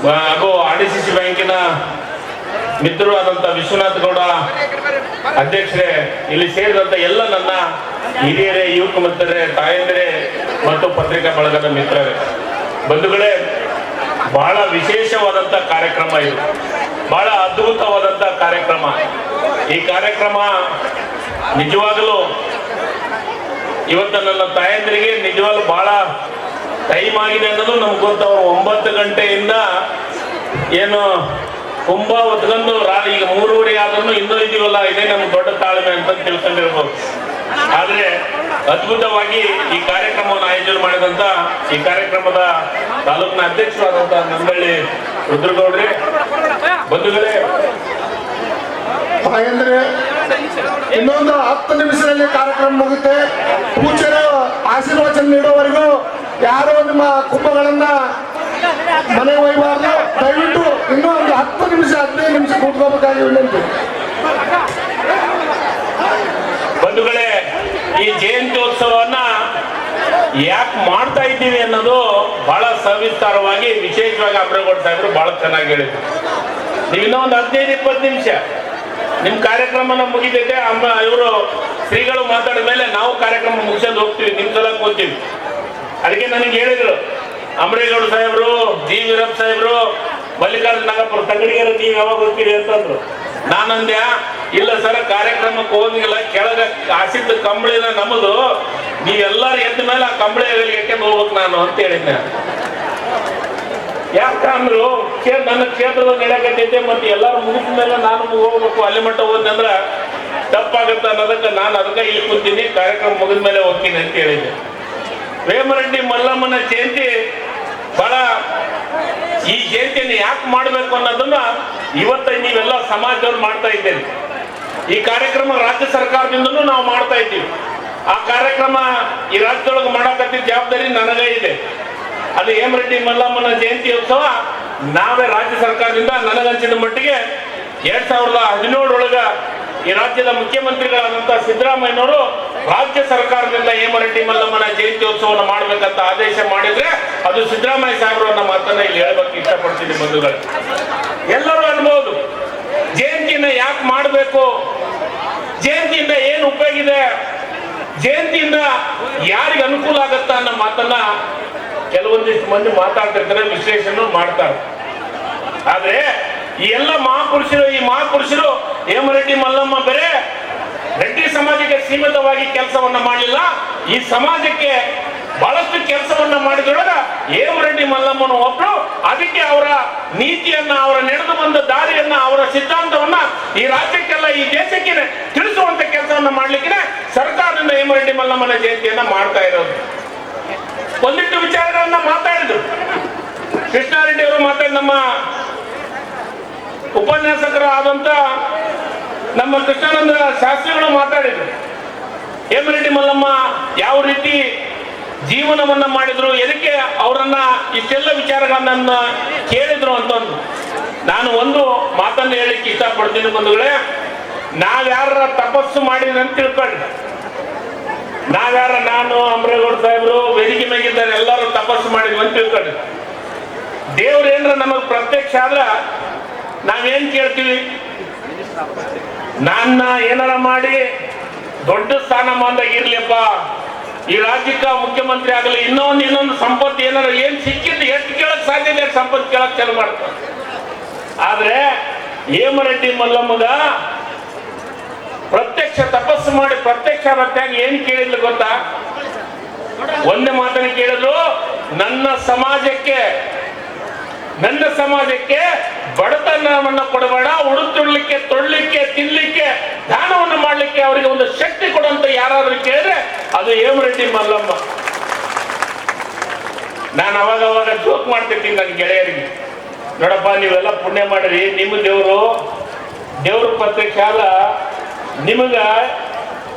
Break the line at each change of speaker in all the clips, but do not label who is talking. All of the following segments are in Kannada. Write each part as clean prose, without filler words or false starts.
ಹಾಗೂ RDCC ಬ್ಯಾಂಕಿನ ಮಿತ್ರರು ಆದಂತ ವಿಶ್ವನಾಥ್ ಗೌಡ ಅಧ್ಯಕ್ಷರೇ, ಇಲ್ಲಿ ಸೇರಿದಂತ ಎಲ್ಲ ನನ್ನ ಹಿರಿಯರೇ, ಯುವಕ ಮಿತ್ರರೇ, ತಾಯಂದಿರೇ ಮತ್ತು ಪತ್ರಿಕಾ ಬಳಗದ ಮಿತ್ರರೇ, ಬಂಧುಗಳೇ, ಬಹಳ ವಿಶೇಷವಾದಂತ ಕಾರ್ಯಕ್ರಮ ಇದು, ಬಹಳ ಅದ್ಭುತವಾದಂತ ಕಾರ್ಯಕ್ರಮ. ಈ ಕಾರ್ಯಕ್ರಮ ನಿಜವಾಗಲೂ ಇವತ್ತು ನನ್ನ ತಾಯಂದಿರಿಗೆ ನಿಜವಾಗ್ಲೂ ಬಹಳ ಟೈಮ್ ಆಗಿದೆ ಅನ್ನೋದು ನಮ್ಗೆ ಗೊತ್ತು. ಅವರು 9 ಗಂಟೆಯಿಂದ ಏನು ಕುಂಭ ಹೊತ್ಕೊಂಡು ಈಗ 3:30 ಆದ್ರೂ ಇನ್ನೂ ಇದೀವಲ್ಲ, ಇದೇ ನಮ್ಗೆ ದೊಡ್ಡ ತಾಳ್ಮೆ ಅಂತ ತಿಳ್ಕೊಂಡಿರ್ಬೋದು. ಆದ್ರೆ ಅದ್ಭುತವಾಗಿ ಈ ಕಾರ್ಯಕ್ರಮವನ್ನು ಆಯೋಜನೆ ಮಾಡಿದಂತ ಈ ಕಾರ್ಯಕ್ರಮದ ತಾಲೂಕಿನ ಅಧ್ಯಕ್ಷರಾದಂತ ನಂದಳ್ಳಿ ರುದ್ರಗೌಡ್ರೆ, ಬಂಧುಗಳೇ,
ಹಾಗೆಂದ್ರೆ ಇನ್ನೊಂದು 10 ನಿಮಿಷದಲ್ಲಿ ಕಾರ್ಯಕ್ರಮ ಮುಗುತ್ತೆ. ಪೂಜ್ಯರು ಆಶೀರ್ವಚನ ನೀಡುವವರೆಗೂ ಯಾರು ನಿಮ್ಮ ಕುಂಭಗಳನ್ನ ಮನೆ ಒಯ್ಯಬಾರ್ದು. ದಯವಿಟ್ಟು ಇನ್ನೂ ಒಂದು 10 ನಿಮಿಷ 15 ನಿಮಿಷ ಕೂತ್ಕೋಬೇಕಾಗಿ ವಿನಂತಿ.
ಬಂಧುಗಳೇ, ಈ ಜಯಂತ್ಯೋತ್ಸವವನ್ನ ಯಾಕೆ ಮಾಡ್ತಾ ಇದ್ದೀವಿ ಅನ್ನೋದು ಬಹಳ ಸವಿಸ್ತಾರವಾಗಿ ವಿಶೇಷವಾಗಿ ಅಮ್ರೇಗೌಡ ಸಾಹೇಬರು ಬಹಳ ಚೆನ್ನಾಗಿ ಹೇಳಿದ್ರು. ನೀವು ಇನ್ನೂ ಒಂದು 15-20 ನಿಮಿಷ ನಿಮ್ ಕಾರ್ಯಕ್ರಮನ ಮುಗಿದೈತೆ. ಇವರು ಶ್ರೀಗಳು ಮಾತಾಡಿದ ಮೇಲೆ ನಾವು ಕಾರ್ಯಕ್ರಮ ಮುಗಿಸೋದು ಹೋಗ್ತೀವಿ, ನಿಮ್ ಸಲ ಕೂತೀವಿ. ಅದಕ್ಕೆ ನನಗೆ ಹೇಳಿದ್ರು ಅಮ್ರೇಗೌಡ ಸಾಹೇಬರು, ಜಿ ವೀರಪ್ಪ ಸಾಹೇಬರು, ಮಲ್ಲಿಕಾರ್ಜುನ ನಾಗಪುರ ತಂಗಡಿಗೆರೆ, ನೀವು ಯಾವಾಗ ಹೋಗ್ತೀರಿ ಅಂತಂದ್ರು. ನಾನಂದ್ಯ, ಇಲ್ಲ ಸರ್, ಕಾರ್ಯಕ್ರಮಕ್ಕೆ ಹೋಗಿಲ್ಲ, ಕೆಳಗ ಹಾಸಿದ್ದ ಕಂಬಳಿನ ನಮ್ಮದು, ನೀವೆಲ್ಲರೂ ಎದ್ದ ಮೇಲೆ ಆ ಕಂಬಳಿ ಎಕ್ಕೊಂಡು ಹೋಗ್ಬೇಕು ನಾನು ಅಂತ ಹೇಳಿದ್ದೆ. ಯಾಕಂದ್ರು ನನ್ನ ಕ್ಷೇತ್ರದ ನಡೆಯಕತ್ತೈತೆ, ಮತ್ತೆ ಎಲ್ಲರೂ ಮುಗಿದ ಮೇಲೆ ನಾನು ಹೋಗ್ಬೇಕು, ಅಲ್ಲಿ ಮಟ್ಟ ಹೋದ್ನಂದ್ರ ತಪ್ಪಾಗತ್ತ ಅನ್ನೋದಕ್ಕೆ ನಾನು ಅದಕ್ಕೆ ಇಲ್ಲಿ ಕೂತೀನಿ, ಕಾರ್ಯಕ್ರಮ ಮುಗಿದ ಮೇಲೆ ಹೋಗ್ತೀನಿ ಅಂತ ಹೇಳಿದ್ದೆ. ವೇಮರೆಡ್ಡಿ ಮಲ್ಲಮ್ಮನ ಜಯಂತಿ ಬಹಳ, ಈ ಜಯಂತಿಯನ್ನು ಯಾಕೆ ಮಾಡಬೇಕು ಅನ್ನೋದನ್ನ ಇವತ್ತ ನೀವೆಲ್ಲ ಸಮಾಜದವ್ರು ಮಾಡ್ತಾ ಇದ್ದೇವೆ. ಈ ಕಾರ್ಯಕ್ರಮ ರಾಜ್ಯ ಸರ್ಕಾರದಿಂದನೂ ನಾವು ಮಾಡ್ತಾ ಇದ್ದೀವಿ. ಆ ಕಾರ್ಯಕ್ರಮ ಈ ರಾಜ್ಯದೊಳಗೆ ಮಾಡಕತ್ತಿದ್ದ ಜವಾಬ್ದಾರಿ ನನಗೇ ಇದೆ. ಅದು ಹೇಮರೆಡ್ಡಿ ಮಲ್ಲಮ್ಮನ ಜಯಂತಿ ಉತ್ಸವ ನಾವೇ ರಾಜ್ಯ ಸರ್ಕಾರದಿಂದ ನನಗನ್ಸಿದ ಮಟ್ಟಿಗೆ 2017 ಒಳಗ ಈ ರಾಜ್ಯದ ಮುಖ್ಯಮಂತ್ರಿಗಳಾದಂತ ಸಿದ್ದರಾಮಯ್ಯನವರು ರಾಜ್ಯ ಸರ್ಕಾರದಿಂದ ಹೇಮರೆಡ್ಡಿ ಮಲ್ಲಮ್ಮನ ಜಯಂತ್ಯೋತ್ಸವವನ್ನು ಮಾಡ್ಬೇಕಂತ ಆದೇಶ ಮಾಡಿದ್ರೆ ಅದು ಸಿದ್ದರಾಮಯ್ಯ ಸಾಹೇಬರು ಅನ್ನೋ ಮಾತನ್ನ ಇಲ್ಲಿ ಹೇಳ್ಬೇಕು ಇಷ್ಟಪಡ್ತೀನಿ. ಬಂಧುಗಳು, ಎಲ್ಲರೂ ಅನ್ಬೋದು ಜಯಂತಿನ ಯಾಕೆ ಮಾಡಬೇಕು, ಜಯಂತಿಯಿಂದ ಏನು ಉಪಯೋಗ ಇದೆ, ಜಯಂತಿಯಿಂದ ಯಾರಿಗೆ ಅನುಕೂಲ ಆಗತ್ತ ಅನ್ನೋ ಮಾತನ್ನ ಕೆಲವೊಂದಿಷ್ಟು ಮಂದಿ ಮಾತಾಡ್ತಿರ್ತಾರೆ, ವಿಶ್ಲೇಷಣೆ ಮಾಡ್ತಾರೆ. ಆದ್ರೆ ಈ ಎಲ್ಲ ಮಹಾಪುರುಷರು ಹೇಮರೆಡ್ಡಿ ಮಲ್ಲಮ್ಮ ಬೇರೆ ರೆಡ್ಡಿ ಸಮಾಜಕ್ಕೆ ಸೀಮಿತವಾಗಿ ಕೆಲಸವನ್ನ ಮಾಡಲಿಲ್ಲ, ಈ ಸಮಾಜಕ್ಕೆ ಬಹಳಷ್ಟು ಕೆಲಸವನ್ನ ಮಾಡಿದ್ರೊಳಗ ಹೇಮರೆಡ್ಡಿ ಮಲ್ಲಮ್ಮನ ಒಬ್ರು. ಅದಕ್ಕೆ ಅವರ ನೀತಿಯನ್ನ, ಅವರ ನಡೆದು ಬಂದ ದಾರಿಯನ್ನ, ಅವರ ಸಿದ್ಧಾಂತವನ್ನ ಈ ರಾಜ್ಯಕ್ಕೆಲ್ಲ, ಈ ದೇಶಕ್ಕೆ ತಿಳಿಸುವಂತ ಕೆಲಸವನ್ನ ಮಾಡ್ಲಿಕ್ಕೆ ಸರ್ಕಾರದಿಂದ ಹೇಮರೆಡ್ಡಿ ಮಲ್ಲಮ್ಮನ ಜಯಂತಿಯನ್ನ ಮಾಡ್ತಾ ಇರೋದು. ಒಂದಿಷ್ಟು ವಿಚಾರಗಳನ್ನ ಮಾತಾಡಿದ್ರು ಕೃಷ್ಣಾರೆಡ್ಡಿ ಅವರು, ಮಾತಾಡಿ ನಮ್ಮ ಉಪನ್ಯಾಸಕರು ಆದಂತ ನಮ್ಮ ಕೃಷ್ಣಾನಂದ ಶಾಸ್ತ್ರಿಗಳು ಮಾತಾಡಿದ್ರು. ಹೇಮರೆಡ್ಡಿ ಮಲ್ಲಮ್ಮ ಯಾವ ರೀತಿ ಜೀವನವನ್ನ ಮಾಡಿದ್ರು, ಎದಕ್ಕೆ ಅವರನ್ನ ಇಷ್ಟೆಲ್ಲ ವಿಚಾರಗಳನ್ನ ಕೇಳಿದ್ರು ಅಂತಂದು ನಾನು ಒಂದು ಮಾತನ್ನು ಹೇಳಿಕ್ಕೆ ಇಷ್ಟಪಡ್ತೀನಿ. ಬಂಧುಗಳೇ, ನಾವ್ಯಾರ ತಪಸ್ಸು ಮಾಡಿದ್ರೆ ಅಂತ ತಿಳ್ಕೊಳ್ಳಿ, ನಾವ್ಯಾರ, ನಾನು, ಅಮ್ರೇಗೌಡ ಸಾಹೇಬರು, ವೇದಿಕೆ ಮೇಗಿದ್ದಾರೆ, ಎಲ್ಲರೂ ತಪಸ್ಸು ಮಾಡಿದ್ವಿ ಅಂತ ತಿಳ್ಕೊಳ್ಳಿ. ದೇವ್ರ ಏನ್ರ ನಮಗ್ ಪ್ರತ್ಯಕ್ಷ ಆದ್ರ ನಾವೇನ್ ಕೇಳ್ತೀವಿ, ನನ್ನ ಏನಾರ ಮಾಡಿ ದೊಡ್ಡ ಸ್ಥಾನಮಾನದಾಗ ಇರ್ಲಿಪ್ಪ, ಈ ರಾಜ್ಯಕ್ಕೆ ಮುಖ್ಯಮಂತ್ರಿ ಆಗಲಿ, ಇನ್ನೊಂದು ಸಂಪತ್ತು ಏನಾರ ಏನ್ ಸಿಕ್ಕಿದ್ದು ಎಷ್ಟು ಕೇಳಕ್ ಸಾಧ್ಯ ಇದೆ ಸಂಪತ್ತು ಕೇಳಕ್ ಚಾಲು ಮಾಡ್ತಾರೆ. ಆದ್ರೆ ಹೇಮರೆಡ್ಡಿ ಮಲ್ಲಮ್ಮಗ ಪ್ರತ್ಯಕ್ಷ ತಪಸ್ಸು ಮಾಡಿ ಪ್ರತ್ಯಕ್ಷ ರತ್ಯಾಗಿ ಏನ್ ಕೇಳಿದ್ಲು ಗೊತ್ತಾ? ಒಂದೇ ಮಾತನ್ನ ಕೇಳಿದ್ರು, ನನ್ನ ಸಮಾಜಕ್ಕೆ ಬಡತನವನ್ನ ಕೊಡಬೇಡ, ಉಡುತ್ತುಡ್ಲಿಕ್ಕೆ, ತೊಡ್ಲಿಕ್ಕೆ, ತಿನ್ಲಿಕ್ಕೆ, ದಾನವನ್ನು ಮಾಡ್ಲಿಕ್ಕೆ ಅವರಿಗೆ ಒಂದು ಶಕ್ತಿ ಕೊಡುವಂತ ಯಾರಾದ್ರೂ ಕೇಳಿದ್ರೆ ಅದು ಹೇಮರೆಡ್ಡಿ ಮಲ್ಲಮ್ಮ. ನಾನು ಅವಾಗ ಜೋಕ್ ಮಾಡ್ತಿರ್ತೀನಿ ನನ್ನ ಗೆಳೆಯರಿಗೆ, ನೋಡಪ್ಪ ನೀವೆಲ್ಲ ಪುಣ್ಯ ಮಾಡ್ರಿ, ನಿಮ್ಮ ದೇವ್ರ ಪ್ರತ್ಯಕ್ಷ ಆದ, ನಿಮಗ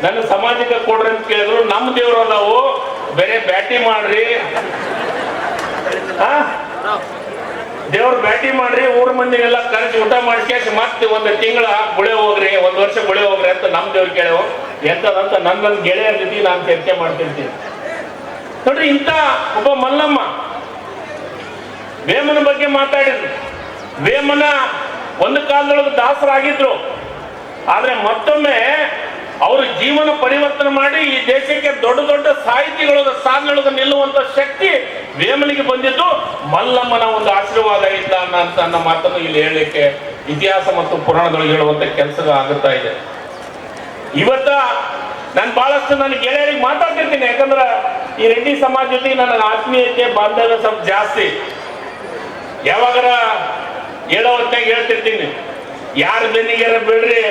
ನನ್ನ ಸಮಾಜಕ್ಕೆ ಕೊಡ್ರಿ ಅಂತ ಕೇಳಿದ್ರು, ನಮ್ಮ ದೇವ್ರು ಅದಾವು, ಬೇರೆ ಬ್ಯಾಟಿ ಮಾಡ್ರಿ, ದೇವ್ರು ಬ್ಯಾಟಿ ಮಾಡ್ರಿ, ಊರ್ ಮಂದಿನೆಲ್ಲ ಕರೆಸಿ ಊಟ ಮಾಡಿಸಿ ಮತ್ತೆ 1 ತಿಂಗಳ ಗುಳೆ ಹೋಗ್ರಿ, 1 ವರ್ಷ ಗುಳೆ ಹೋಗ್ರಿ ಅಂತ ನಮ್ ದೇವ್ರು ಕೇಳವು. ಎಂತದಂತ ನನ್ನ ಗೆಳೆಯರ ಜೊತೆ ನಾನು ಚರ್ಚೆ ಮಾಡ್ತಿರ್ತೀನಿ. ನೋಡ್ರಿ, ಇಂಥ ಒಬ್ಬ ಮಲ್ಲಮ್ಮ ವೇಮನ ಬಗ್ಗೆ ಮಾತಾಡಿದ್ರು. ವೇಮನ ಒಂದು ಕಾಲದೊಳಗೆ ದಾಸರಾಗಿದ್ರು. ಆದ್ರೆ ಮತ್ತೊಮ್ಮೆ ಅವರು ಜೀವನ ಪರಿವರ್ತನೆ ಮಾಡಿ ಈ ದೇಶಕ್ಕೆ ದೊಡ್ಡ ದೊಡ್ಡ ಸಾಹಿತಿಗಳ ಸಾಧನೆಯೊಳಗೆ ನಿಲ್ಲುವಂತ ಶಕ್ತಿ ವೇಮನಿಗೆ ಬಂದಿದ್ದು ಮಲ್ಲಮ್ಮನ ಒಂದು ಆಶೀರ್ವಾದ ಇಲ್ಲ ಅಂತ ಅನ್ನೋ ಮಾತನ್ನು ಇಲ್ಲಿ ಹೇಳಲಿಕ್ಕೆ ಇತಿಹಾಸ ಮತ್ತು ಪುರಾಣದೊಳಗೆ ಹೇಳುವಂತ ಕೆಲಸ ಆಗುತ್ತಾ ಇದೆ. ಇವತ್ತ ನಾನು ಬಹಳಷ್ಟು ನನ್ನ ಗೆಳೆಯರಿಗೆ ಮಾತಾಡ್ತಿರ್ತೀನಿ. ಯಾಕಂದ್ರೆ ಈ ರೆಡ್ಡಿ ಸಮಾಜ ಜೊತೆಗೆ ನನ್ನ ಆತ್ಮೀಯತೆ ಬಾಂಧವ್ಯ ಸ್ವಲ್ಪ ಜಾಸ್ತಿ. ಯಾವಾಗಾರ ಹೇಳೋ ಹೊತ್ತಾಗ ಹೇಳ್ತಿರ್ತೀನಿ, ಯಾರ ಬೆನ್ನಿಗೆ ಬಿಡ್ರಿ,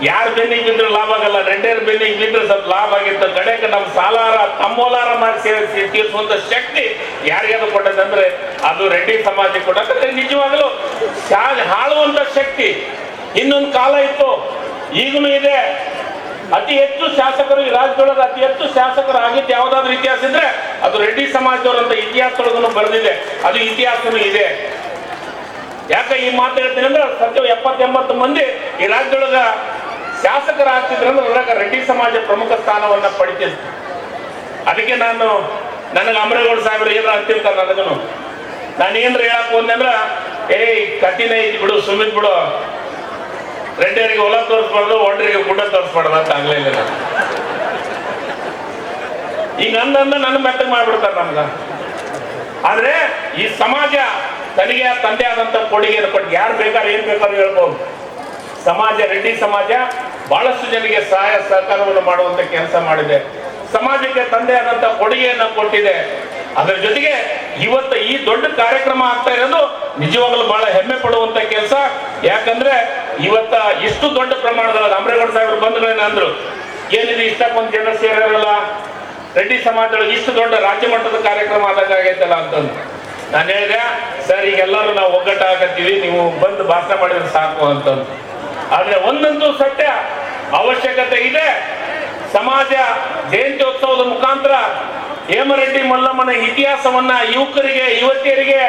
ಯಾರ ಬೆನ್ನಿಗೆ ಬಿದ್ರೆ ಲಾಭ ಆಗಲ್ಲ, ರೆಡ್ಡಿಯರ ಬೆನ್ನಿಗೆ ಬಿದ್ರೆ ಸ್ವಲ್ಪ ಲಾಭ ಆಗಿತ್ತು. ಕಡೆಗೆ ನಮ್ಮ ಸಾಲಾರ ತಮ್ಮೋಲಾರ ಮಾಡಿ ಸೇರಿಸಿ ತೀರಿಸುವಂತ ಶಕ್ತಿ ಯಾರಿಗಾದ್ರು ಕೊಟ್ಟದೆ ಅಂದ್ರೆ ಅದು ರೆಡ್ಡಿ ಸಮಾಜಕ್ಕೆ ಕೊಟ್ಟಂದ್ರೆ ನಿಜವಾಗಲೂ ಹಾಳುವಂತ ಶಕ್ತಿ. ಇನ್ನೊಂದು ಕಾಲ ಇತ್ತು, ಈಗಲೂ ಇದೆ. ಅತಿ ಹೆಚ್ಚು ಶಾಸಕರು ಈ ರಾಜ್ಯದೊಳಗೆ ಅತಿ ಹೆಚ್ಚು ಶಾಸಕರು ಆಗಿದ್ದು ಯಾವ್ದಾದ್ರು ಇತಿಹಾಸ ಇದ್ರೆ ಅದು ರೆಡ್ಡಿ ಸಮಾಜದವರಂತ ಇತಿಹಾಸದೊಳಗೂ ಬರೆದಿದೆ, ಅದು ಇತಿಹಾಸನೂ ಇದೆ. ಯಾಕೆ ಈ ಮಾತು ಹೇಳ್ತೀನಿ ಅಂದ್ರೆ ಸತ್ಯ 70-80 ಮಂದಿ ಈ ರಾಜ್ಯದೊಳಗ ಶಾಸಕರಾಗ್ತಿದ್ರು ಅಂದ್ರೆ ಅದ್ರಾಗ ರೆಡ್ಡಿ ಸಮಾಜ ಪ್ರಮುಖ ಸ್ಥಾನವನ್ನ ಪಡಿತಿದ್ರು. ಅದಕ್ಕೆ ನನಗೆ ಅಮರೇಗೌಡ ಸಾಹೇಬ್ರು ಏನಾರ ಅಂತಿರ್ತಾರೆ, ನನಗನು ನಾನು ಏನ್ರ ಹೇಳಕ್ ಹೋದ್ನೆ ಅಂದ್ರ ಕಠಿಣ ಐತಿ ಬಿಡು, ಸುಮ್ಮಿದ್ ಬಿಡು, ರೆಡ್ಡಿಯರಿಗೆ ಹೊಲ ತೋರಿಸ್ಬಾರ್ದು, ಒಡ್ರಿಗೆ ಗುಡ್ಡ ತೋರಿಸ್ಬಾರ್ದು ಅಂತ ಆಗ್ಲಿಲ್ಲ. ನಾನು ಈಗ ನನ್ನ ಮೆತ್ತಗೆ ಮಾಡ್ಬಿಡ್ತಾರೆ ನಮ್ಗ. ಆದ್ರೆ ಈ ಸಮಾಜ ತನಗೆ ತಂದೆ ಆದಂತ ಕೊಡುಗೆಯನ್ನು ಕೊಟ್ಟು ಯಾರು ಬೇಕಾದ್ರೆ ಏನ್ ಬೇಕಾದ್ರೂ ಹೇಳ್ಬೋದು. ಸಮಾಜ, ರೆಡ್ಡಿ ಸಮಾಜ ಬಹಳಷ್ಟು ಜನರಿಗೆ ಸಹಾಯ ಸಹಕಾರವನ್ನು ಮಾಡುವಂತ ಕೆಲಸ ಮಾಡಿದೆ. ಸಮಾಜಕ್ಕೆ ತಂದೆ ಆದಂತ ಕೊಡುಗೆಯನ್ನ ಕೊಟ್ಟಿದೆ. ಅದರ ಜೊತೆಗೆ ಇವತ್ತು ಈ ದೊಡ್ಡ ಕಾರ್ಯಕ್ರಮ ಆಗ್ತಾ ಇರೋದು ನಿಜವಾಗ್ಲೂ ಬಹಳ ಹೆಮ್ಮೆ ಪಡುವಂತ ಕೆಲಸ. ಯಾಕಂದ್ರೆ ಇವತ್ತ ಇಷ್ಟು ದೊಡ್ಡ ಪ್ರಮಾಣದಲ್ಲಿ ಅಮರೇಗೌಡ ಸಾಹೇಬರು ಬಂಧುಗಳೇನಂದ್ರು, ಏನಿದೆ ಇಷ್ಟಕ್ಕೊಂದು ಜನ ಸೇರಲ್ಲ, ರೆಡ್ಡಿ ಸಮಾಜದೊಳಗೆ ಇಷ್ಟು ದೊಡ್ಡ ರಾಜ್ಯ ಮಟ್ಟದ ಕಾರ್ಯಕ್ರಮ ಆದಾಗೈತಲ್ಲ ಅಂತಂದು. ನಾನು ಹೇಳಿದೆ, ಸರ್ ಈಗೆಲ್ಲರೂ ನಾವು ಒಗ್ಗಟ್ಟಾಗತ್ತೀವಿ, ನೀವು ಬಂದು ಭಾಷಣ ಮಾಡಿದ್ರೆ ಸಾಕು ಅಂತಂದು. ಆದ್ರೆ ಒಂದಂತೂ ಸತ್ಯ, ಅವಶ್ಯಕತೆ ಇದೆ. ಸಮಾಜ ಜಯಂತ್ಯೋತ್ಸವದ ಮುಖಾಂತರ ಹೇಮರೆಡ್ಡಿ ಮಲ್ಲಮ್ಮನ ಇತಿಹಾಸವನ್ನ ಯುವಕರಿಗೆ, ಯುವತಿಯರಿಗೆ,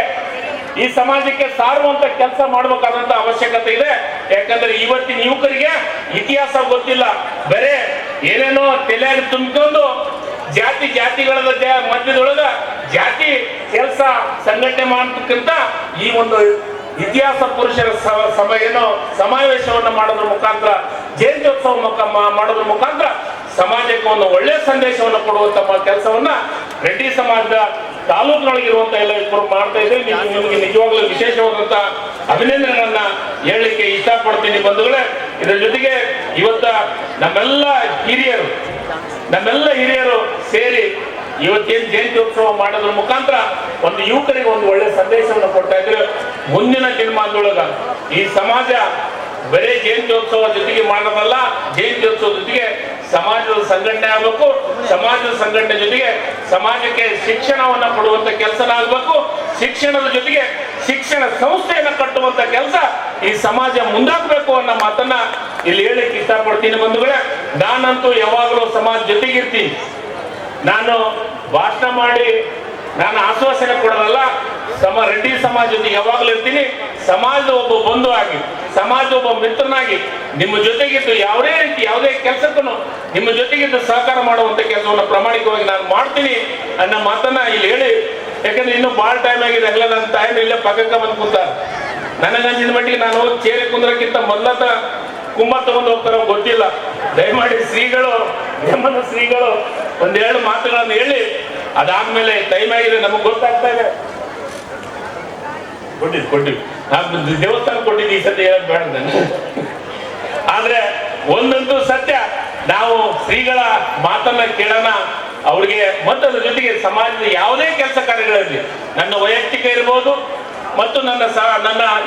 ಈ ಸಮಾಜಕ್ಕೆ ಸಾರುವಂತ ಕೆಲಸ ಮಾಡಬೇಕಾದಂತ ಅವಶ್ಯಕತೆ ಇದೆ. ಯಾಕಂದ್ರೆ ಇವತ್ತಿನ ಯುವಕರಿಗೆ ಇತಿಹಾಸ ಗೊತ್ತಿಲ್ಲ, ಬೇರೆ ಏನೇನೋ ತಲೆಯಾಗಿ ತುಂಬಿಕೊಂಡು ಜಾತಿಗಳ ಮಧ್ಯದೊಳಗ ಜಾತಿ ಕೆಲಸ ಸಂಘಟನೆ ಮಾಡತಕ್ಕಂತ ಈ ಒಂದು ಇತಿಹಾಸ ಪುರುಷರ ಸಮಾವೇಶವನ್ನು ಮಾಡೋದ್ರ ಮುಖಾಂತರ, ಜಯಂತ್ಯೋತ್ಸವ ಮಾಡೋದ್ರ ಮುಖಾಂತರ ಸಮಾಜಕ್ಕೆ ಒಂದು ಒಳ್ಳೆಯ ಸಂದೇಶವನ್ನು ಕೊಡುವಂತ ಕೆಲಸವನ್ನ ರೆಡ್ಡಿ ಸಮಾಜದ ತಾಲೂಕಿನೊಳಗಿರುವಂತ ಎಲ್ಲ ಇಬ್ಬರು ಮಾಡ್ತಾ ಇದ್ದೇವೆ. ನಿಮಗೆ ನಿಜವಾಗ್ಲೂ ವಿಶೇಷವಾದಂತ ಅಭಿನಂದನೆಗಳನ್ನ ಹೇಳಲಿಕ್ಕೆ ಇಷ್ಟಪಡ್ತೀನಿ ಬಂಧುಗಳೇ. ಇದರ ಜೊತೆಗೆ ಇವತ್ತ ನಮ್ಮೆಲ್ಲ ಹಿರಿಯರು ಸೇರಿ ಇವತ್ತೇನು ಜಯಂತ್ಯೋತ್ಸವ ಮಾಡೋದ್ರ ಮುಖಾಂತರ ಒಂದು ಯುವಕರಿಗೆ ಒಂದು ಒಳ್ಳೆ ಸಂದೇಶವನ್ನು ಕೊಡ್ತಾ ಇದ್ರು. ಮುಂದಿನ ದಿನಮಾನದೊಳಗ ಈ ಸಮಾಜ ಬರೇ ಜಯಂತ್ಯೋತ್ಸವ ಜೊತೆಗೆ ಮಾಡೋದಲ್ಲ, ಜಯಂತ್ಯೋತ್ಸವ ಜೊತೆಗೆ ಸಮಾಜದ ಸಂಘಟನೆ ಆಗ್ಬೇಕು. ಸಮಾಜದ ಸಂಘಟನೆ ಜೊತೆಗೆ ಸಮಾಜಕ್ಕೆ ಶಿಕ್ಷಣವನ್ನ ಕೊಡುವಂತ ಕೆಲಸ ಆಗ್ಬೇಕು. ಶಿಕ್ಷಣದ ಜೊತೆಗೆ ಶಿಕ್ಷಣ ಸಂಸ್ಥೆಯನ್ನ ಕಟ್ಟುವಂತ ಕೆಲಸ ಈ ಸಮಾಜ ಮುಂದಾಗಬೇಕು ಅನ್ನೋ ಮಾತನ್ನ ಇಲ್ಲಿ ಹೇಳಿಕ್ಕೆ ಇಷ್ಟಪಡ್ತೀನಿ ಬಂಧುಗಳೇ. ನಾನಂತೂ ಯಾವಾಗಲೂ ಸಮಾಜ ಜೊತೆಗಿರ್ತೀನಿ. ನಾನು ಭಾಷಣ ಮಾಡಿ ನಾನು ಆಶ್ವಾಸನೆ ಕೊಡೋದಲ್ಲ, ರೆಡ್ಡಿ ಸಮಾಜ ಜೊತೆ ಯಾವಾಗಲೂ ಇರ್ತೀನಿ. ಸಮಾಜದ ಒಬ್ಬ ಬಂಧು ಆಗಿ, ಸಮಾಜದ ಒಬ್ಬ ಮಿತ್ರನಾಗಿ ನಿಮ್ಮ ಜೊತೆಗಿದ್ದು ಯಾವುದೇ ರೀತಿ ಯಾವುದೇ ಕೆಲಸಕ್ಕೂ ನಿಮ್ಮ ಜೊತೆಗಿದ್ದು ಸಹಕಾರ ಮಾಡುವಂತ ಕೆಲಸವನ್ನು ಪ್ರಾಮಾಣಿಕವಾಗಿ ನಾನು ಮಾಡ್ತೀನಿ ಅನ್ನೋ ಮಾತನ್ನ ಇಲ್ಲಿ ಹೇಳಿ. ಯಾಕಂದ್ರೆ ಇನ್ನೂ ಭಾಳ ಟೈಮ್ ಆಗಿದೆ, ಎಲ್ಲ ನನ್ನ ಟೈಮ್ ಇಲ್ಲೇ ಪಕ್ಕಕ್ಕೆ ಬಂದು ಕೂತಾರೆ. ನನಗಂಜಿದ ಮಟ್ಟಿಗೆ ನಾನು ಚೇರಿ ಕುಂದ್ರಕ್ಕಿಂತ ಮೊದಲ ಕುಂಭ ತಗೊಂಡು ಹೋಗ್ತಾರೋ ಗೊತ್ತಿಲ್ಲ. ದಯಮಾಡಿ ಶ್ರೀಗಳು ಒಂದೆರಡು ಮಾತುಗಳನ್ನು ಹೇಳಿ ಅದಾದ್ಮೇಲೆ ಟೈಮ್ ಆಗಿದೆ, ನಮಗೆ ಗೊತ್ತಾಗ್ತಾ ಇದೆ. ಕೊಟ್ಟಿದ್ದು ದೇವಸ್ಥಾನ ಕೊಟ್ಟಿದ್ದು ಈ ಸತಿ ಹೇಳಕ್ ಬೇಡ ನಾನು. ಆದ್ರೆ ಒಂದಂತೂ ಸತ್ಯ, ನಾವು ಶ್ರೀಗಳ ಮಾತನ್ನ ಕೇಳೋಣ ಅವ್ರಿಗೆ. ಮತ್ತು ಅದ್ರ ಜೊತೆಗೆ ಸಮಾಜದ ಯಾವುದೇ ಕೆಲಸ ಕಾರ್ಯಗಳಲ್ಲಿ ನನ್ನ ವೈಯಕ್ತಿಕ ಇರ್ಬೋದು ಮತ್ತು ನನ್ನ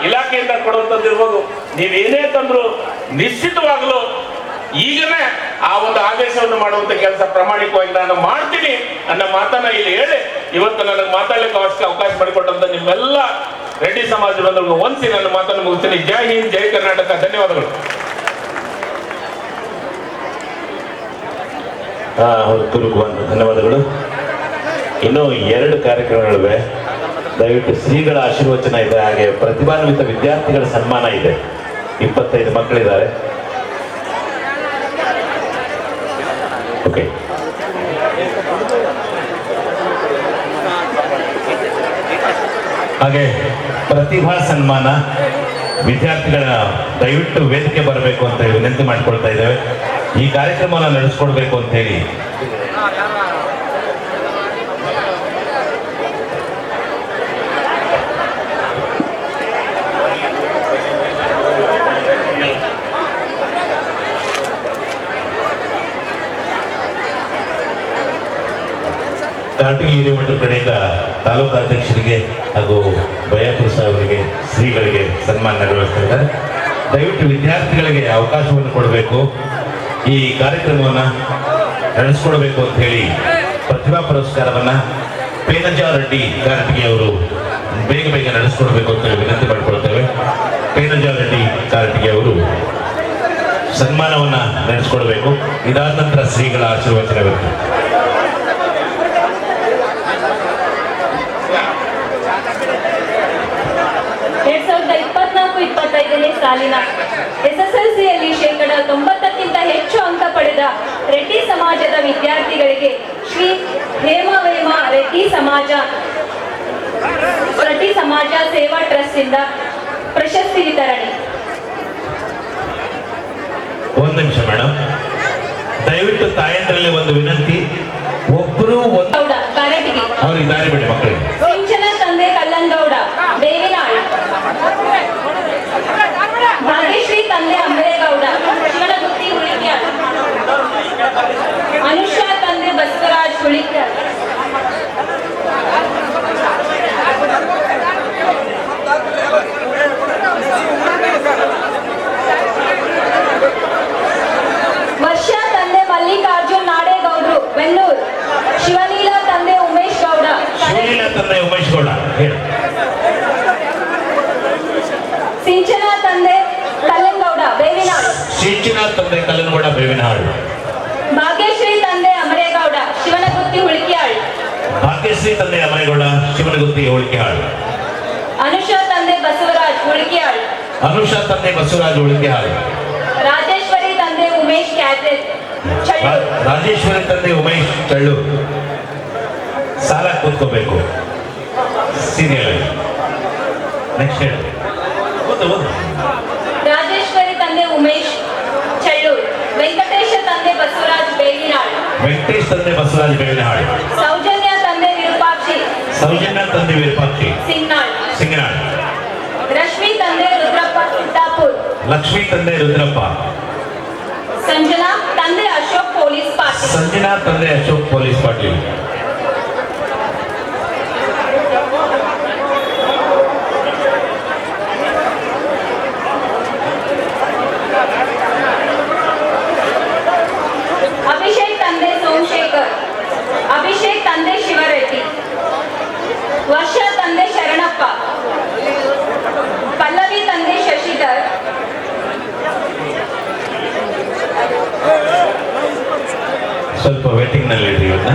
ಇಲಾಖೆಯಿಂದ ಕೊಡುವಂಥದ್ದು ಇರ್ಬೋದು, ನೀವೇನೇ ತಂದ್ರು ನಿಶ್ಚಿತವಾಗಲೂ ಈಗನೇ ಆ ಒಂದು ಆದೇಶವನ್ನು ಮಾಡುವಂತ ಕೆಲಸ ಪ್ರಾಮಾಣಿಕವಾಗಿ ನಾನು ಮಾಡ್ತೀನಿ ಅನ್ನೋ ಮಾತನ್ನ ಇಲ್ಲಿ ಹೇಳಿ ಇವತ್ತು ನನಗೆ ಮಾತಾಡ್ಲಿಕ್ಕೆ ಅವಕಾಶ ಮಾಡಿಕೊಟ್ಟಂತ ನಿಮ್ಮೆಲ್ಲ ರೆಡ್ಡಿ ಸಮಾಜ ಬಂಧುಗಳು ಒಂದ್ಸಿ ನನ್ನ ಮಾತನ್ನು ಮುಗಿಸ್ತೀನಿ. ಜೈ ಹಿಂದ್, ಜೈ ಕರ್ನಾಟಕ. ಧನ್ಯವಾದಗಳು.
ಧನ್ಯವಾದಗಳು. ಇನ್ನೂ 2 ಕಾರ್ಯಕ್ರಮಗಳಿವೆ. ದಯವಿಟ್ಟು ಶ್ರೀಗಳ ಆಶೀರ್ವಚನ ಇದೆ, ಹಾಗೆ ಪ್ರತಿಭಾನ್ವಿತ ವಿದ್ಯಾರ್ಥಿಗಳ ಸನ್ಮಾನ ಇದೆ. 25 ಮಕ್ಕಳಿದ್ದಾರೆ. ಓಕೆ, ಹಾಗೆ ಪ್ರತಿಭಾ ಸನ್ಮಾನ. ವಿದ್ಯಾರ್ಥಿಗಳ ದಯವಿಟ್ಟು ವೇದಿಕೆ ಬರಬೇಕು ಅಂತ ಹೇಳಿ ವಿನಂತಿ ಮಾಡಿಕೊಳ್ತಾ ಇದ್ದೇವೆ. ಈ ಕಾರ್ಯಕ್ರಮವನ್ನು ನಡೆಸ್ಕೊಡ್ಬೇಕು ಅಂತ ಹೇಳಿ ಕಾರಟಗಿ ಹಿರೇಮಠದ ಕಡೆಯಿಂದ ತಾಲೂಕು ಅಧ್ಯಕ್ಷರಿಗೆ ಹಾಗೂ ಬಯಾಪುರ ಸಾಹೇಬರಿಗೆ ಶ್ರೀಗಳಿಗೆ ಸನ್ಮಾನ ನೆರವೇರಿಸ್ತಾ ಇದ್ದಾರೆ. ದಯವಿಟ್ಟು ವಿದ್ಯಾರ್ಥಿಗಳಿಗೆ ಅವಕಾಶವನ್ನು ಕೊಡಬೇಕು, ಈ ಕಾರ್ಯಕ್ರಮವನ್ನು ನಡೆಸ್ಕೊಡ್ಬೇಕು ಅಂತ ಹೇಳಿ ಪ್ರತಿಭಾ ಪುರಸ್ಕಾರವನ್ನ ಪೇನಜಾ ರೆಡ್ಡಿ ಕಾರಟಗಿ ಅವರು ಬೇಗ ಬೇಗ ನಡೆಸ್ಕೊಡ್ಬೇಕು ಅಂತ ಹೇಳಿ ವಿನಂತಿ ಮಾಡಿಕೊಳ್ತೇವೆ. ಪೇನಜಾ ರೆಡ್ಡಿ ಕಾರಟಗಿ ಅವರು ಸನ್ಮಾನವನ್ನ ನಡೆಸ್ಕೊಡ್ಬೇಕು. ಇದಾದ ನಂತರ ಶ್ರೀಗಳ ಆಶೀರ್ವಚನವಿರುತ್ತೆ.
2024-25ನೇ ಸಾಲಿನ ಎಸ್ಎಸ್ಎಲ್ಸಿಯಲ್ಲಿ ಶೇಕಡ 90ಕ್ಕಿಂತ ಹೆಚ್ಚು ಅಂಕ ಪಡೆದ ರೆಡ್ಡಿ ಸಮಾಜದ ವಿದ್ಯಾರ್ಥಿಗಳಿಗೆ ಶ್ರೀ ಹೇಮವೇಮ ರೆಡ್ಡಿ ಸಮಾಜ ಸೇವಾ ಟ್ರಸ್ಟ್ ಇಂದ ಪ್ರಶಸ್ತಿ ವಿತರಣೆ.
ಒಂದು ನಿಮಿಷ ಮೇಡಮ್, ದಯವಿಟ್ಟು ತಾಯಂದ್ರಲ್ಲಿ ಒಂದು ವಿನಂತಿ, ಒಬ್ಬರು
ಕಾರಟಗಿ
ಅವ್ರಿಗೆ ದಾರಿ ಬಿಡಿ ಮಕ್ಕಳಿಗೆ.
ಸಿಂಚನ ತಂದೆ ಕಲ್ಲಂಗೌಡ ಬೇವಿನಾಳ್, ಭಾಗ್ಯಶ್ರೀ ತಂದೆ ಅಂಬರೇಗೌಡ ಶಿವನಗುತ್ತಿ ಹುಳಿಕ್ಯಾಳ್, ಅನುಷಾ ತಂದೆ ಬಸವರಾಜ್ ಹುಳಿಕ್ಯಾಳ್, ವರ್ಷಾ ತಂದೆ ಮಲ್ಲಿಕಾರ್ಜುನ್ ನಾಡೇಗೌಡರು ಬೆನ್ನೂರು, ಶಿವಲೀಲಾ ತಂದೆ ಉಮೇಶ್ ಗೌಡ, ಸಿಂಚನ ತಂದೆ ಕಲ್ಲಂಗೌಡ ಬೇವಿನಾಳ್, ಭಾಗ್ಯಶ್ರೀ ತಂದೆ ಅಮರೇಗೌಡ ಶಿವನಗುತ್ತಿ ಹುಳಿಕ್ಯಾಳ್, ಅನುಷಾ ತಂದೆ ಬಸವರಾಜ್ ಹುಳಿಕ್ಯಾಳ್, ರಾಜೇಶ್ವರಿ ತಂದೆ ಉಮೇಶ್
ಚಳ್ಳು. ಸಾಲ ಕೂತ್ಕೋಬೇಕು. ಸೀರಿಯಲ್ ನೆಕ್ಸ್ಟ್ ಹೇಳಿ.
ರಾಜೇಶ್ವರಿ ತಂದೆ ಉಮೇಶ್ ಚಳ್ಳೂರ್, ವೆಂಕಟೇಶ ತಂದೆ ಬಸವರಾಜ್ ಬೇವಿನಾಳ್, ಸೌಜನ್ಯ ತಂದೆ ವಿರೂಪಾಕ್ಷಿ ಸಿಂಗ್ನಾಳ್, ರಶ್ಮಿ ತಂದೆ ರುದ್ರಪ್ಪ ಸಿದ್ದಾಪುರ್, ಸಂಜನಾ ತಂದೆ ಅಶೋಕ್ ಪೊಲೀಸ್ ಪಾಟೀಲ್, ಅಭಿಷೇಕ್ ತಂದೆ ಸೋಮಶೇಖರ್, ಅಭಿಷೇಕ್ ತಂದೆ ಶಿವರೆಡ್ಡಿ, ವರ್ಷ ತಂದೆ ಶರಣಪ್ಪ, ಪಲ್ಲವಿ ತಂದೆ ಶಶಿಧರ್,
ಸ್ವಲ್ಪ ವೇಟಿಂಗ್ ನಲ್ಲಿ ಇಡ್ರಿ ಇವನ್ನ.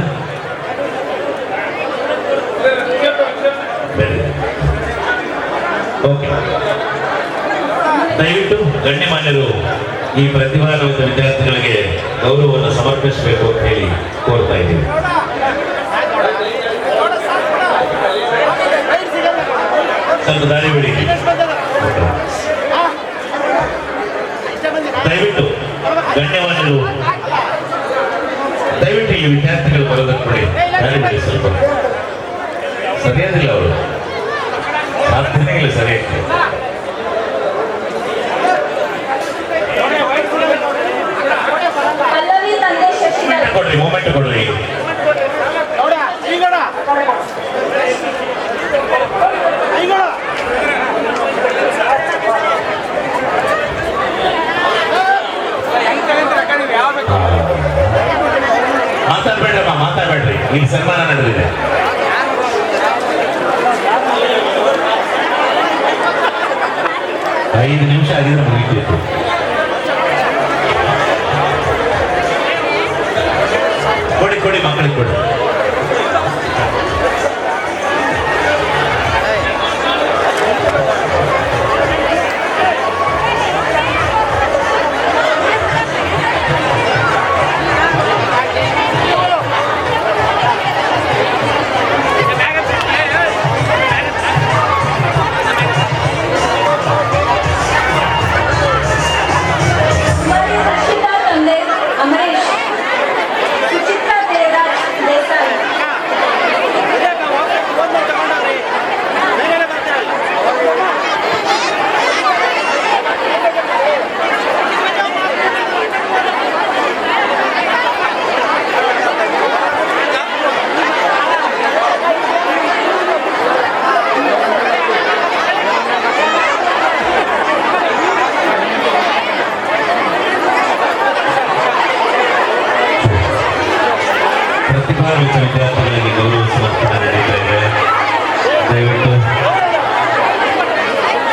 ಓಕೆ, ದಯವಿಟ್ಟು ಗಣ್ಯಮಾನ್ಯರು ಈ ಪ್ರತಿಭಾನ್ವಿತ ವಿದ್ಯಾರ್ಥಿಗಳಿಗೆ ಗೌರವವನ್ನು ಸಮರ್ಪಿಸಬೇಕು ಅಂತ ಹೇಳಿ ಕೋರ್ತಾ ಇದ್ದೀವಿ. ಸ್ವಲ್ಪ ದಾರಿ ಬಿಡಿ. ದಯವಿಟ್ಟು ಗಣ್ಯಮಾನ್ಯರು ದಯವಿಟ್ಟು ಈ ವಿದ್ಯಾರ್ಥಿಗಳು ಬರೋದಕ್ಕೆ ಕೊಡಿ. ದಾರಿ ಬಿಡಿ. ಸ್ವಲ್ಪ ಸರಿಯಾದಿಲ್ಲ, ಅವರು ಪ್ರಾರ್ಥನೆಗಳು ಸರಿಯಾಗಿ.
ಪಲ್ಲವಿ ತಂದೆ ಶಶಿಧರ್,
ಮೂಮೆಂಟ್ ಕೊಡ್ರಿ. ಮಾತಾಡ್ಬೇಡ್ರಿ, ಈಗ ಸನ್ಮಾನ ನಡೆದಿದೆ. ಐದು ನಿಮಿಷ ಆಗಿದ್ರೆ ಮುಗಿತಿತ್ತು. ಕೊಡಿ ಮಕ್ಕಳಿಗೆ ಕೊಡಿ.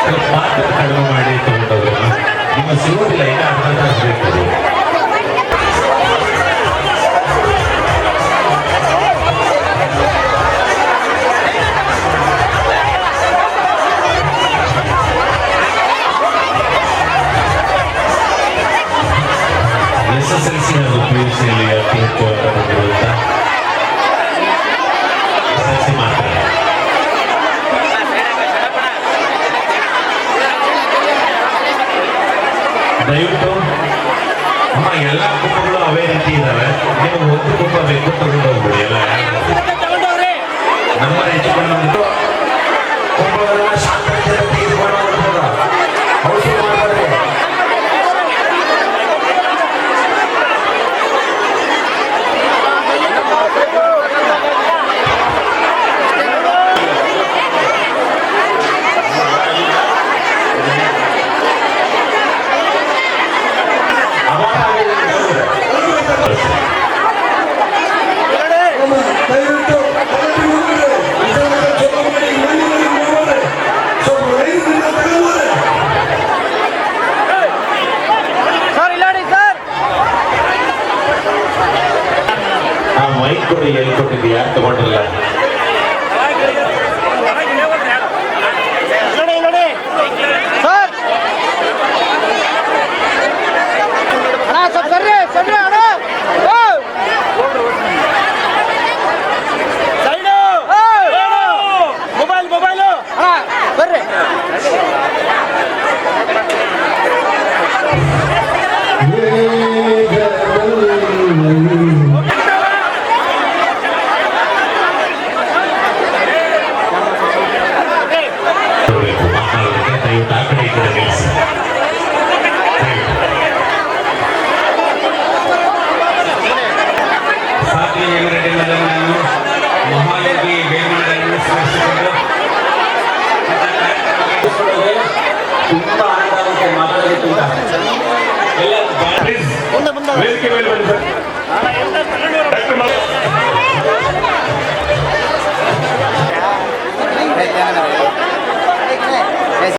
ಸ್ವಲ್ಪ ಮಾತು ಕಡಿಮೆ ಮಾಡಿ ತಗೊಂಡೋದ್ರು ನಿಮ್ಮ ಸಿಗೋದಿಲ್ಲ ಈಗ ಅರ್ಧ ತಾಸು ಬೇಕು. SSLC ಹಾಗೂ PUCಯಲ್ಲಿ ಅತಿ ಹೆಚ್ಚು ಅಂಕ ಬಂದಿರುವಂತ SSLC ಮಾತ್ರ. ದಯವಿಟ್ಟು ಅಮ್ಮ ಎಲ್ಲ ಕುಟುಂಬಗಳು ಅವೇ ರೀತಿ ಇದ್ದಾವೆ. ನೀವು ಒಂದು ಕುಟುಂಬ ಬೇಕು ತಗೊಂಡು ಹೋಗ್ಬಿಡಿ. ಎಲ್ಲ ನಮ್ಮ ಹೆಚ್ಚಿಕೊಂಡು ಕುಟುಂಬಗಳನ್ನ ಶಾಂತ ತೆಗೆದುಕೊಂಡು ಹೋಗ್ಬೋದ ಔಷಧಿ ಮಾಡ್ತಾರೆ. ಆ ಮೈಕ್ ಕೊಡಿ, ಎಲ್ಲಿ ಕೊಟ್ಟಿದ್ದು ಯಾರು ತಗೊಂಡಿಲ್ಲ. ದಯವಿಟ್ಟು ಆ ಕಡೆ ಈ ಕಡೆ ನಿಲ್ಲಿಸಿ. ಸಾಧ್ಯ ಇವರೆಡೆಲ್ಲರನ್ನು ಮಹಾಯೋಗಿ ವೇಮನರನ್ನು ಸ್ಮರಿಸಿಕೊಂಡು ತುಂಬಾ ಆನಂದ ಆಗುತ್ತೆ ಮಾತಾಡೋದಕ್ಕಿಂತ. ಎಲ್ಲ ವೇದಿಕೆ ಮೇಲೆ ಬನ್ನಿ ಸರ್.